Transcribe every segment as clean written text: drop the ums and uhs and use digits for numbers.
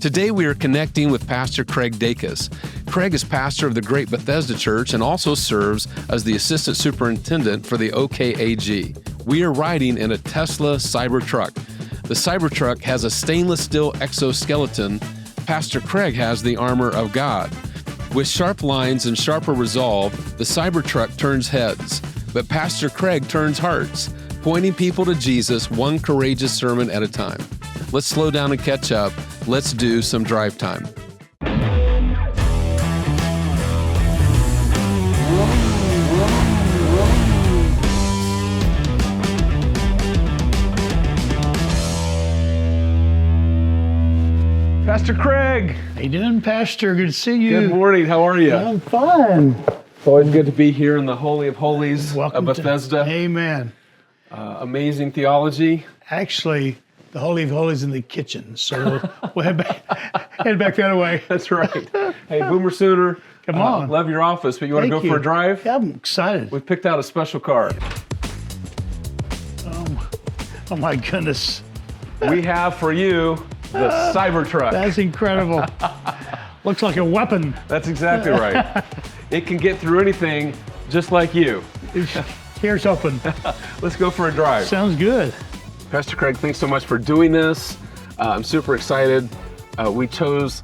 Today we are connecting with Pastor Craig Dacus. Craig is pastor of the Great Bethesda Church and also serves as the Assistant Superintendent for the OKAG. We are riding in a Tesla CyberTruck. The CyberTruck has a stainless steel exoskeleton. Pastor Craig has the armor of God. With sharp lines and sharper resolve, the CyberTruck turns heads, but Pastor Craig turns hearts, pointing people to Jesus one courageous sermon at a time. Let's slow down and catch up. Let's do some drive time. Pastor Craig. How you doing, Pastor? Good to see you. Good morning. How are you? I'm fine. It's always good to be here in the Holy of Holies Welcome of Bethesda. Amen. Amazing theology. Actually, the Holy of Holies in the kitchen, so we'll head back the other way. That's right. Hey, Boomer Sooner. Come on. Love your office, but you want to go Thank for you. a drive? Yeah, I'm excited. We've picked out a special car. Oh my goodness. We have for you the CyberTruck. That's incredible. Looks like a weapon. That's exactly right. It can get through anything just like you. Here's open. Let's go for a drive. Sounds good. Pastor Craig, thanks so much for doing this. I'm super excited. We chose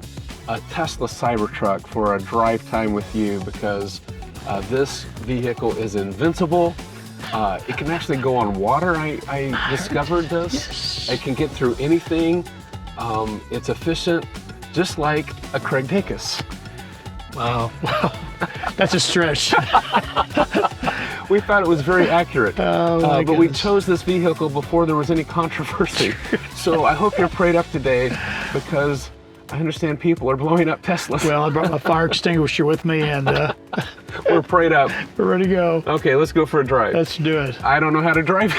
a Tesla CyberTruck for a drive time with you because this vehicle is invincible. It can actually go on water. I discovered this. Yes. It can get through anything. It's efficient, just like a Craig Dacus. Wow. That's a stretch. We thought it was very accurate, Oh, but we chose this vehicle before there was any controversy. So I hope you're prayed up today because I understand people are blowing up Teslas. Well, I brought my fire extinguisher with me, and We're prayed up. we're ready to go. Okay, let's go for a drive. Let's do it. I don't know how to drive.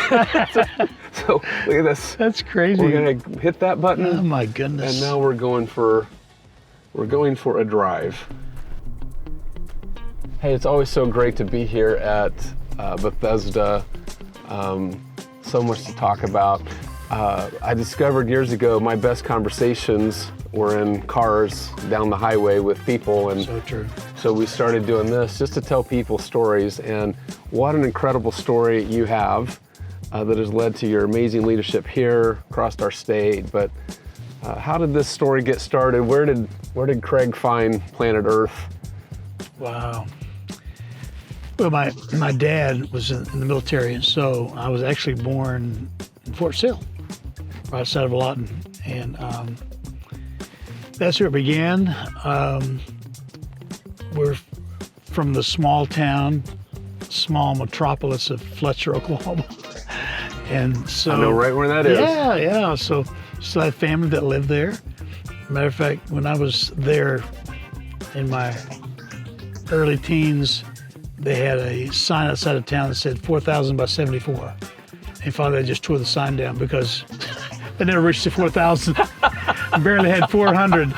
So look at this. That's crazy. We're gonna hit that button, Oh my goodness. and now we're going for a drive. Hey, it's always so great to be here at Bethesda. So much to talk about. I discovered years ago my best conversations were in cars down the highway with people, and So true. so we started doing this just to tell people stories. And what an incredible story you have that has led to your amazing leadership here across our state. But how did this story get started? Where did Craig find planet Earth? Wow. Well, my dad was in the military, and so I was actually born in Fort Sill, right outside of Lawton, and that's where it began. We're from the small metropolis of Fletcher, Oklahoma, and so I know right where that is. Yeah. So I had family that lived there. Matter of fact, when I was there in my early teens, they had a sign outside of town that said 4,000 by 74. And finally, they just tore the sign down because they never reached the 4,000. Barely had 400.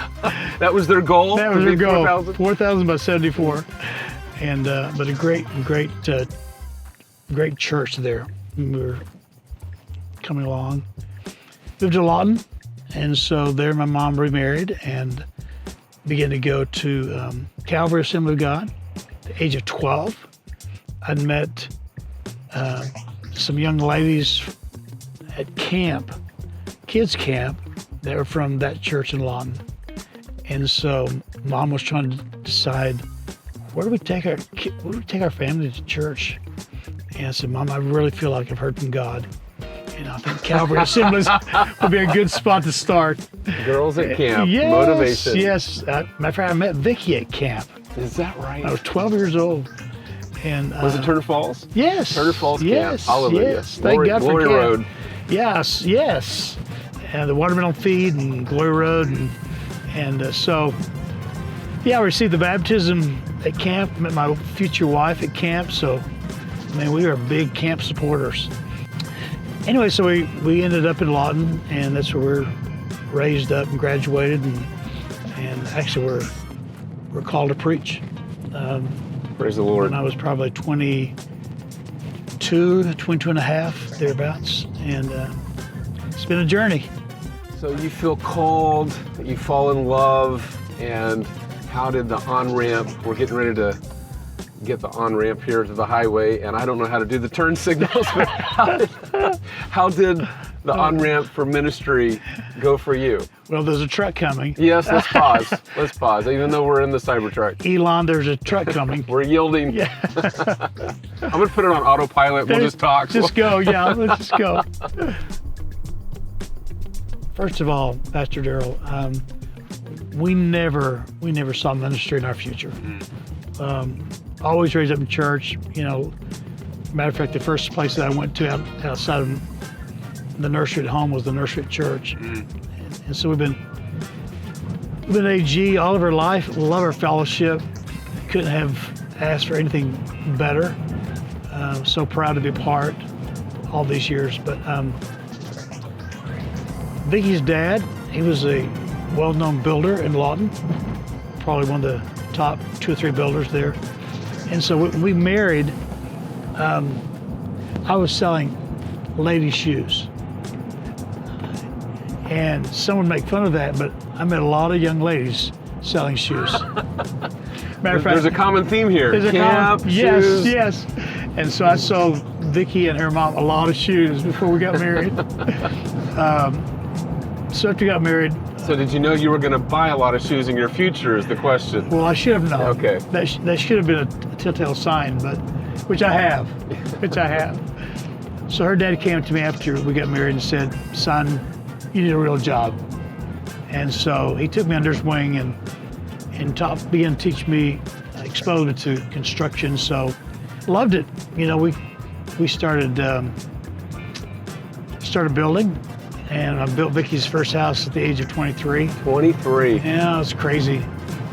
That was their goal? That to was their be goal. 4,000? 4,000 by 74. And but a great church there. We were coming along. Moved to Lawton, and so there my mom remarried and began to go to Calvary Assembly of God. At the age of 12, I'd met some young ladies at camp, kids camp, that were from that church in Lawton. And so Mom was trying to decide, where do we take our family to church? And I said, Mom, I really feel like I've heard from God. And I think Calvary Assemblies would be a good spot to start. Girls at camp, Yes, motivation. yes. Matter of fact, I met Vicky at camp. Is that right? I was 12 years old. And Was it Turner Falls? Yes. Turner Falls yes, Camp. Hallelujah. Yes. Thank Glory, God for Glory camp. Road. Yes. And the watermelon feed and Glory Road. And so, I received the baptism at camp, met my future wife at camp. So, man, we were big camp supporters. Anyway, so we ended up in Lawton, and that's where we're raised up and graduated. And actually, we're called to preach. Praise the Lord. When I was probably 22 and a half, thereabouts. And it's been a journey. So you feel called, you fall in love, and how did the on-ramp, we're getting ready to get the on-ramp here to the highway, and I don't know how to do the turn signals, but how did the on-ramp for ministry go for you? Well, there's a truck coming. Yes, let's pause. Let's pause, even though we're in the CyberTruck. Elon, there's a truck coming. We're yielding. Yeah. I'm going to put it on autopilot. We'll just talk. Just go, yeah, let's just go. First of all, Pastor Daryl, we never saw ministry in our future. Always raised up in church. You know, matter of fact, the first place that I went to outside of the nursery at home was the nursery at church. And so we've been AG all of our life. Love our fellowship. Couldn't have asked for anything better. So proud to be a part all these years. But Vicky's dad, he was a well-known builder in Lawton, probably one of the top 2 or 3 builders there. And so when we married, I was selling ladies' shoes. And someone make fun of that, but I met a lot of young ladies selling shoes. Matter of fact, there's a common theme here. There's Camp, shoes. Yes. And so I sold Vicky and her mom a lot of shoes before we got married. So after we got married. So did you know you were going to buy a lot of shoes in your future is the question. Well, I should have known. Okay. That should have been a telltale sign, but which I have. So her dad came to me after we got married and said, son, you need a real job. And so he took me under his wing and began to teach me, exposed me to construction. So loved it. You know, we started building, and I built Vicky's first house at the age of 23. 23. Yeah, it was crazy.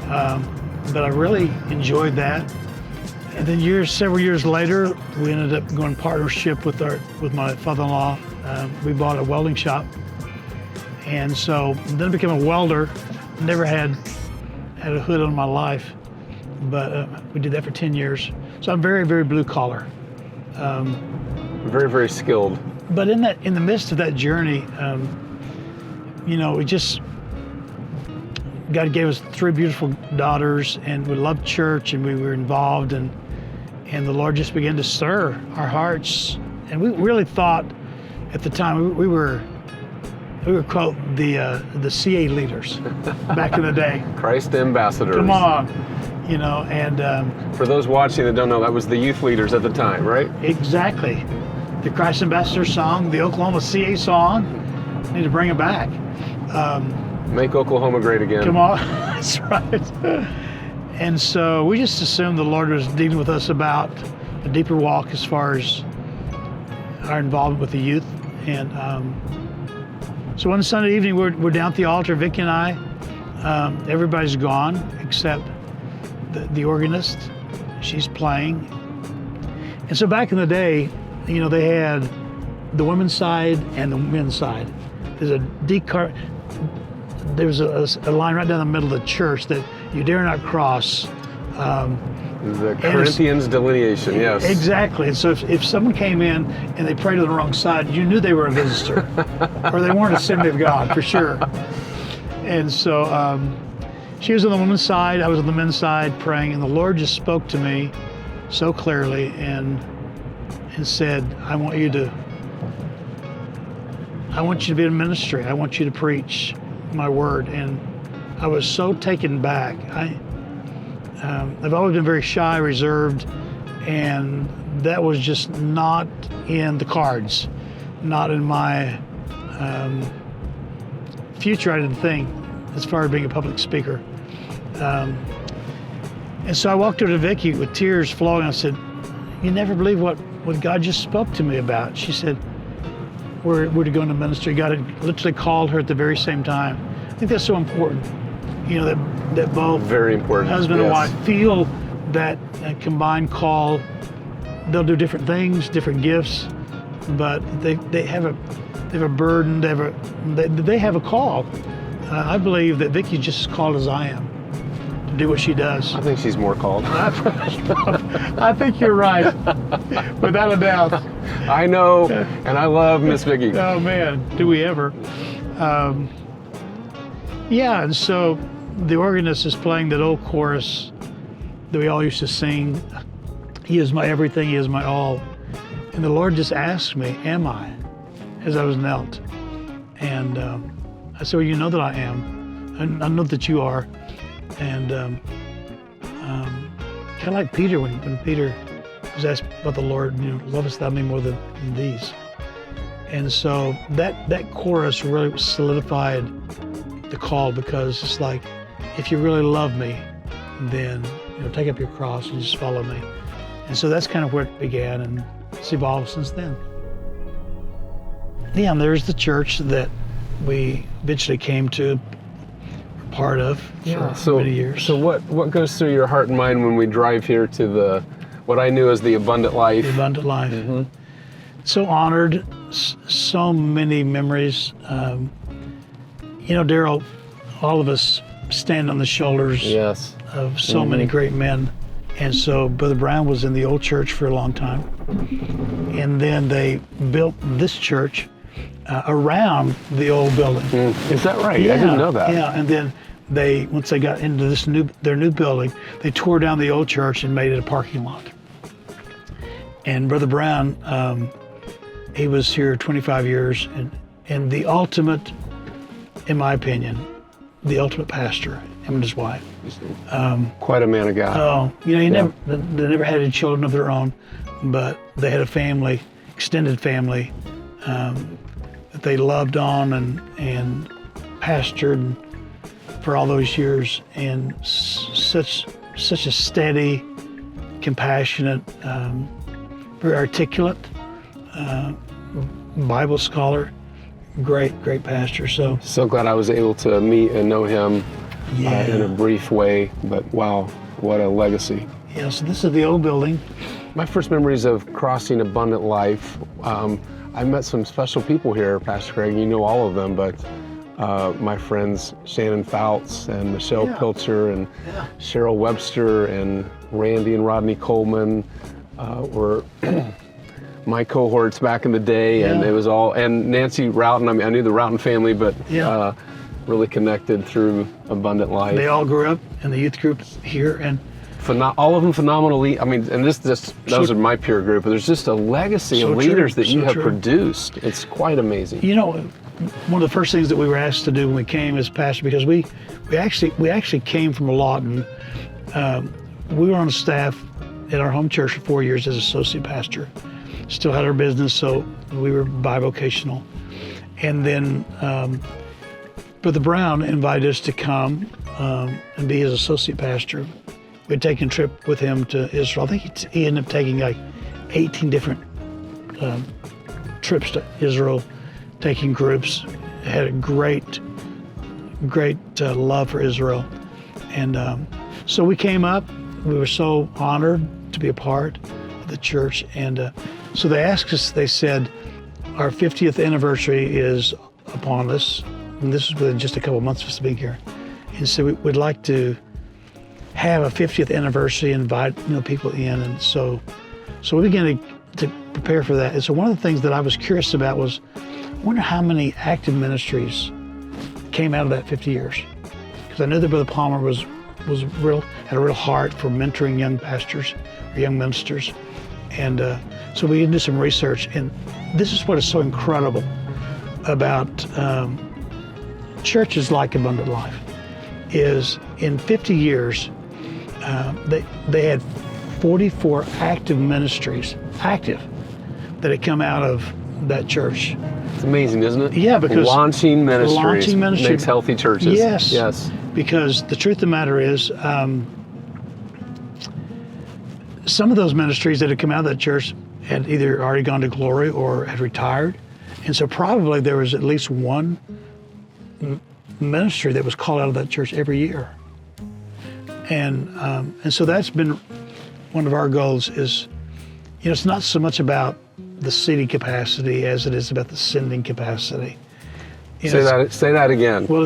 But I really enjoyed that. And then several years later, we ended up going partnership with my father-in-law. We bought a welding shop. And so then I became a welder. Never had a hood on my life, but we did that for 10 years. So I'm very, very blue collar. Very, very skilled. But in the midst of that journey, you know, God gave us 3 beautiful daughters, and we loved church, and we were involved, and the Lord just began to stir our hearts. And we really thought at the time we were quote the CA leaders back in the day. Christ ambassadors. Come on, you know. And for those watching that don't know, that was the youth leaders at the time, right? Exactly. The Christ Ambassador song, the Oklahoma CA song. Need to bring it back. Make Oklahoma great again. Come on, that's right. And so we just assumed the Lord was dealing with us about a deeper walk as far as our involvement with the youth. And so one Sunday evening, we're down at the altar, Vicki and I. Everybody's gone except the organist. She's playing. And so back in the day, you know, they had the women's side and the men's side. There's a line right down the middle of the church that you dare not cross. The Corinthians delineation, yes. Exactly. And so if someone came in and they prayed on the wrong side, you knew they were a visitor, or they weren't a assembly of God for sure. And so she was on the women's side, I was on the men's side praying, and the Lord just spoke to me so clearly and said, I want you to be in ministry. I want you to preach my word. And I was so taken back. I've always been very shy, reserved, and that was just not in the cards, not in my future. I didn't think as far as being a public speaker. And so I walked over to Vicki with tears flowing. I said, you never believe what God just spoke to me about. She said, we're to go into ministry. God had literally called her at the very same time. I think that's so important. You know, that both very important husband and wife feel that combined call. They'll do different things, different gifts, but they have a burden. They have a call. I believe that Vicki's just as called as I am to do what she does. I think she's more called. I think you're right, without a doubt. I know, and I love Miss Vicki. Oh man, do we ever? Yeah, and so the organist is playing that old chorus that we all used to sing. He is my everything, he is my all. And the Lord just asked me, am I? As I was knelt. And I said, well, you know that I am. And I know that you are. And kind of like Peter, when Peter was asked about the Lord, lovest thou me more than these? And so that chorus really solidified the call, because it's like, if you really love me, then take up your cross and just follow me. And so that's kind of where it began, and it's evolved since then. Yeah, and there's the church that we eventually came to, part of for many years. So what goes through your heart and mind when we drive here to what I knew as the Abundant Life? The Abundant Life. Mm-hmm. So honored, so many memories. Daryl, all of us stand on the shoulders of so many great men. And so Brother Brown was in the old church for a long time. And then they built this church around the old building. Is that right? Yeah, I didn't know that. Yeah, and then once they got into their new building, they tore down the old church and made it a parking lot. And Brother Brown, he was here 25 years, and the ultimate, in my opinion, the ultimate pastor, him and his wife. Quite a man of God. Oh, they never had any children of their own, but they had a family, extended family, that they loved on and pastored for all those years, and such a steady, compassionate, very articulate Bible scholar, great pastor. So glad I was able to meet and know him in a brief way, but wow, what a legacy. Yeah, so this is the old building. My first memories of crossing Abundant Life, I met some special people here, Pastor Craig, you know all of them, but my friends Shannon Fouts and Michelle Pilcher and Cheryl Webster and Randy and Rodney Coleman were my cohorts back in the day, and it was and Nancy Roughton. I mean, I knew the Roughton family, but really connected through Abundant Life. They all grew up in the youth group here, and all of them phenomenally. I mean, and those are my peer group, but there's just a legacy of leaders that you have produced. It's quite amazing. One of the first things that we were asked to do when we came as pastor, because we actually came from Lawton. We were on staff at our home church for 4 years as associate pastor. Still had our business, so we were bivocational. And then Brother Brown invited us to come and be his associate pastor. We'd taken a trip with him to Israel. I think he ended up taking like 18 different trips to Israel, taking groups. Had a great love for Israel. And so we came up. We were so honored to be a part of the church. And so they asked us, they said, our 50th anniversary is upon us. And this is within just a couple of months of us being here. And so we'd like to have a 50th anniversary, invite people in. And so we began to prepare for that. And so one of the things that I was curious about was, I wonder how many active ministries came out of that 50 years. Because I knew that Brother Palmer had a real heart for mentoring young pastors or young ministers. And so we did some research, and this is what is so incredible about churches like Abundant Life, is in 50 years, they had 44 active ministries, that had come out of that church. It's amazing, isn't it? Yeah, because launching ministries makes healthy churches. Yes. Because the truth of the matter is, some of those ministries that had come out of that church had either already gone to glory or had retired. And so probably there was at least one ministry that was called out of that church every year. And so that's been one of our goals is, it's not so much about the seating capacity as it is about the sending capacity. Say that again. Well,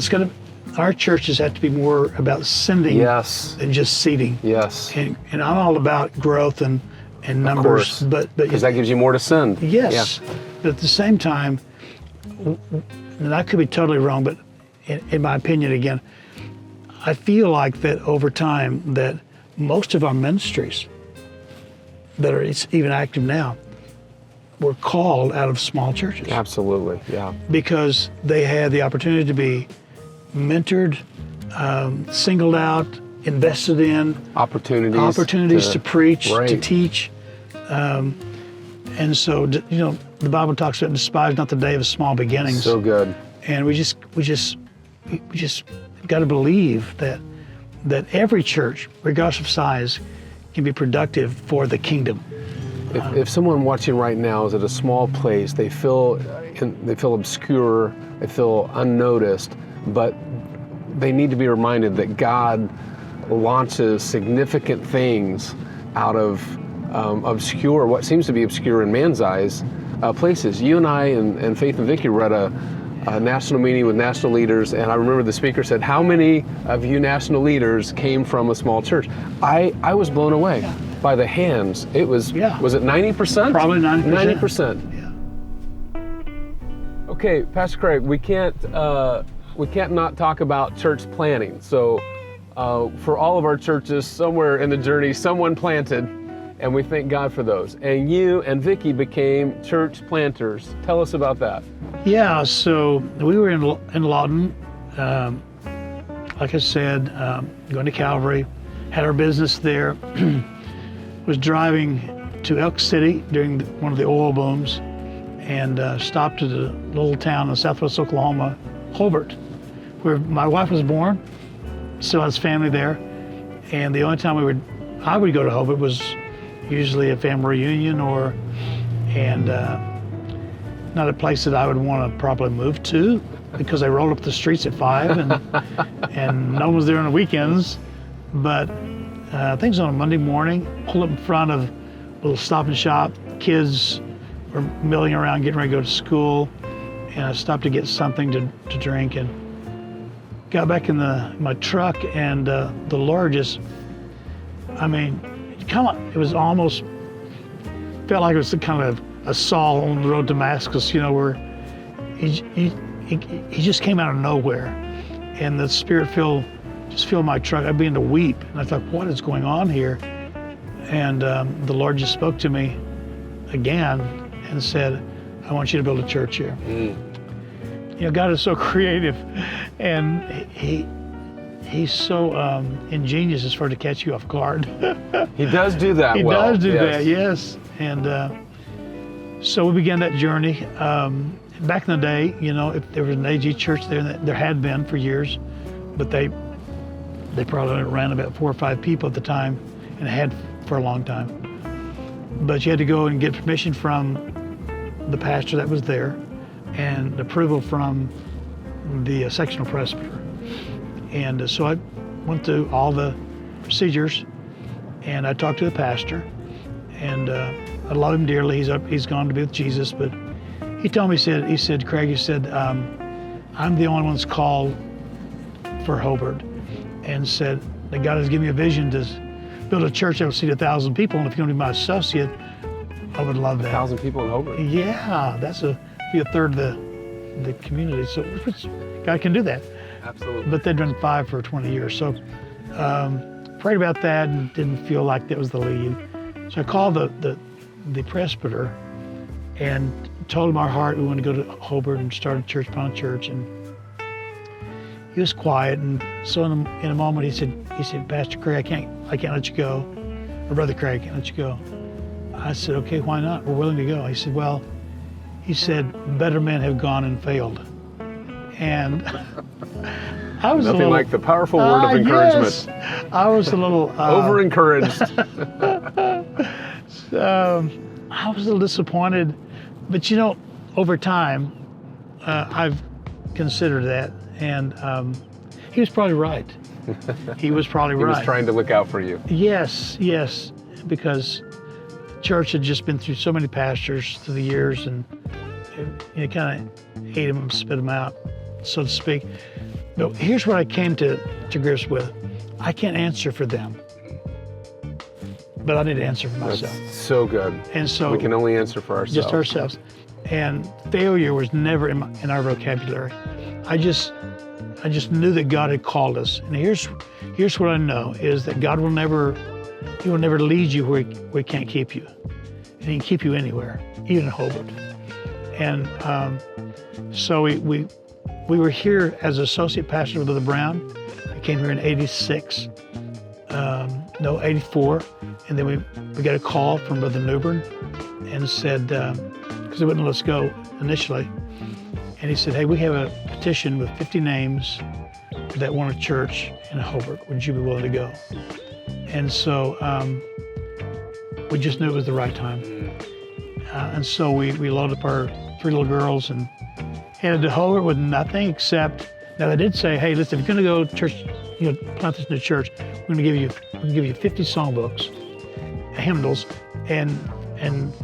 our churches have to be more about sending than just seating. Yes. And I'm all about growth and numbers. But because that gives you more to send. Yes. Yeah. But at the same time, and I could be totally wrong, but in my opinion, again, I feel like that over time that most of our ministries that are even active now were called out of small churches. Absolutely, yeah. Because they had the opportunity to be mentored, singled out, invested in. Opportunities to preach, to teach. And so, the Bible talks about despise not the day of small beginnings. So good. And we just got to believe that every church, regardless of size, can be productive for the kingdom. If someone watching right now is at a small place, they feel obscure, they feel unnoticed, but they need to be reminded that God launches significant things out of obscure, what seems to be obscure in man's eyes, places. You and I and Faith and Vicky were at a national meeting with national leaders, and I remember the speaker said, how many of you national leaders came from a small church? I was blown away by the hands. It was, was it 90%? Probably 90%. 90%. Okay, Pastor Craig, we can't not talk about church planting. So for all of our churches, somewhere in the journey, someone planted, and we thank God for those. And you and Vicky became church planters. Tell us about that. Yeah, so we were in Lawton, like I said, going to Calvary, had our business there, was driving to Elk City during one of the oil booms, and stopped at a little town in southwest Oklahoma, Hobart, where my wife was born, still has family there. And the only time I would go to Hobart was usually a family reunion and not a place that I would want to probably move to, because I rolled up the streets at 5 and no one was there on the weekends. But I think it was on a Monday morning, pulled up in front of a little Stop and Shop. Kids were milling around getting ready to go to school, and I stopped to get something to drink and got back in my truck, and the Lord just, it was almost, felt like it was kind of a Saul on the road to Damascus, where he just came out of nowhere, and the Spirit filled my truck. I began to weep, and I thought, what is going on here? And the Lord just spoke to me again and said, I want you to build a church here. God is so creative, and He's so ingenious as far to catch you off guard. He does do that well. He does do that, yes. And so we began that journey. Back in the day, if there was an AG church there had been for years, but they probably ran about 4 or 5 people at the time, and had for a long time. But you had to go and get permission from the pastor that was there, and approval from the sectional presbyter. And so I went through all the procedures, and I talked to the pastor, and I love him dearly. He's gone to be with Jesus, but he told me, he said, Craig, I'm the only one that's called for Hobart, and said that God has given me a vision to build a church that will seat 1,000 people, and if you're going to be my associate, I would love that. 1,000 people in Hobart? Yeah, that's be a third of the community, so God can do that. Absolutely. But they'd done 5 for 20 years. So prayed about that and didn't feel like that was the lead. So I called the presbyter and told him our heart. We wanted to go to Hobart and start a church, plant a church. And he was quiet. And so in a moment he said, Pastor Craig, I can't let you go. Or Brother Craig, I can't let you go. I said, okay, why not? We're willing to go. He said, better men have gone and failed. And I was nothing like the powerful word of encouragement. Yes. I was a little over-encouraged. I was a little disappointed, but over time, I've considered that, and he was probably right. He was probably right. He was trying to look out for you. Yes, because the church had just been through so many pastors through the years, and you kind of ate them and spit them out, so to speak. But here's what I came to grips with. I can't answer for them, but I need to answer for myself. That's so good. And so we can only answer for ourselves. Just ourselves. and failure was never in our vocabulary. I just knew that God had called us. And here's what I know is that God will never lead you where he can't keep you. And he can keep you anywhere, even in Hobart. And so we were here as associate pastor with Brother Brown. I came here in 84. And then we got a call from Brother Newbern and said, because they wouldn't let us go initially. And he said, hey, we have a petition with 50 names that want a church in Hobart. Would you be willing to go? And so we just knew it was the right time. And so we loaded up our 3 little girls and headed to Hobart with nothing except, now they did say, hey, listen, if you're going to go to church, plant this new church, we're going to give you 50 songbooks, hymnals, and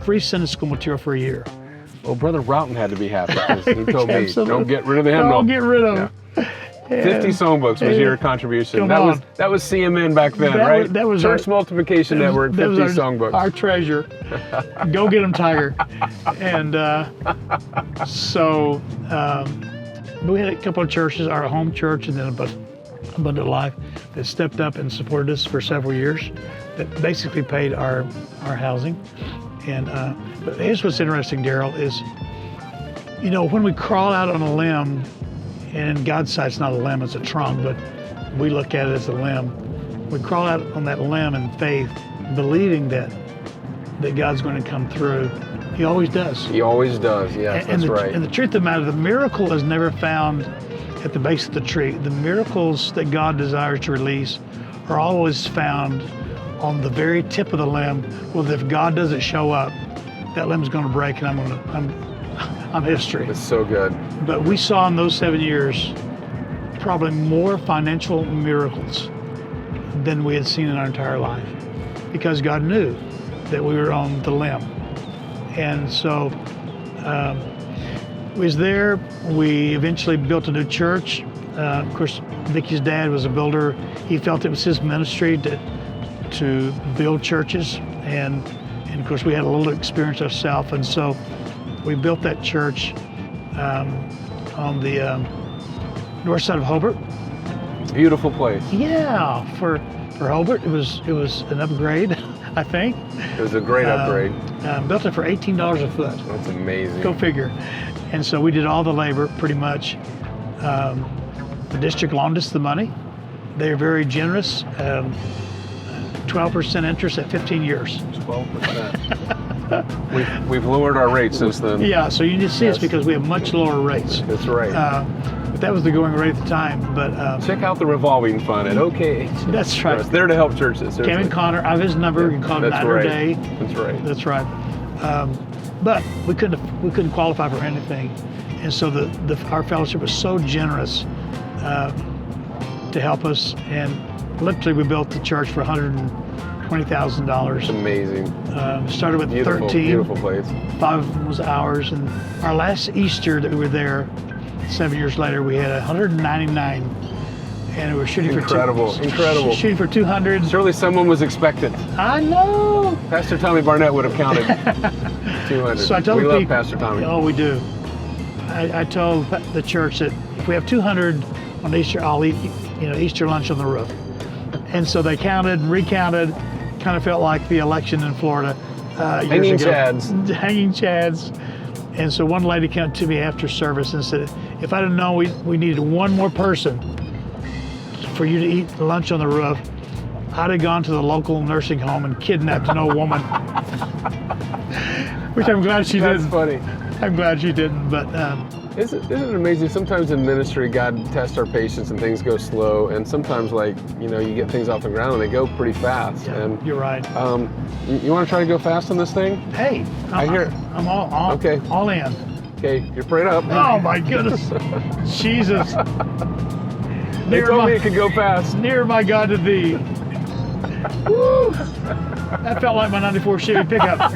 free Sunday school material for a year. Well, Brother Roughton had to be happy because he told me, Absolutely. don't get rid of the hymnal. Don't get rid of them. 50 songbooks was your contribution. That was CMN back then, right? That was Church Multiplication Network, 50 songbooks. Our treasure. Go get them, Tiger. And so we had a couple of churches, our home church and then Abundant Life, that stepped up and supported us for several years, that basically paid our housing. And but here's what's interesting, Daryl, is when we crawl out on a limb, and in God's sight it's not a limb, it's a trunk, but we look at it as a limb. We crawl out on that limb in faith, believing that God's going to come through. He always does. He always does, yes, that's right. And the truth of the matter, the miracle is never found at the base of the tree. The miracles that God desires to release are always found on the very tip of the limb. Well, if God doesn't show up, that limb's going to break, and I'm history. It's so good. But we saw in those 7 years probably more financial miracles than we had seen in our entire life, because God knew that we were on the limb. And so we was there. We eventually built a new church. Of course, Vicky's dad was a builder. He felt it was his ministry to build churches, and of course we had a little experience ourselves, and so we built that church on the north side of Hobart. Beautiful place. Yeah, for Hobart, it was an upgrade, I think. It was a great upgrade. Built it for $18 a foot. That's amazing. Go figure. And so we did all the labor, pretty much. The district loaned us the money. They're very generous. 12% interest at 15 years. 12%. We've lowered our rates since then. Yeah, so you need to see us because we have much lower rates. That's right. But that was the going rate at the time. But check out the revolving fund at OK. That's right. It's there to help churches. Seriously. Kevin Connor, I have his number. You can call him night or day. That's right. That's right. But we couldn't qualify for anything, and so our fellowship was so generous to help us, and literally we built the church for $120,000. It's amazing. Started with 13. Beautiful place. 5 of them was ours, and our last Easter that we were there, 7 years later, we had 199, and we were shooting incredible. Shooting for 200. Surely someone was expectant. I know. Pastor Tommy Barnett would have counted 200. So I told we people, love Pastor Tommy. Oh, we do. I told the church that if we have 200 on Easter, I'll eat Easter lunch on the roof. And so they counted and recounted. Kind of felt like the election in Florida years ago. Hanging chads. And so one lady came to me after service and said, if I'd have known we needed one more person for you to eat lunch on the roof, I'd have gone to the local nursing home and kidnapped an old woman. Which I'm glad she didn't. That's funny. I'm glad she didn't, but... Isn't it amazing? Sometimes in ministry, God tests our patience and things go slow, and sometimes, you get things off the ground and they go pretty fast. Yeah, and you're right. You want to try to go fast on this thing? Hey, I'm all okay. All in. Okay, you're prayed up. Oh my goodness, Jesus! They told me it could go fast. Near my God to thee. Woo! That felt like my '94 Chevy pickup.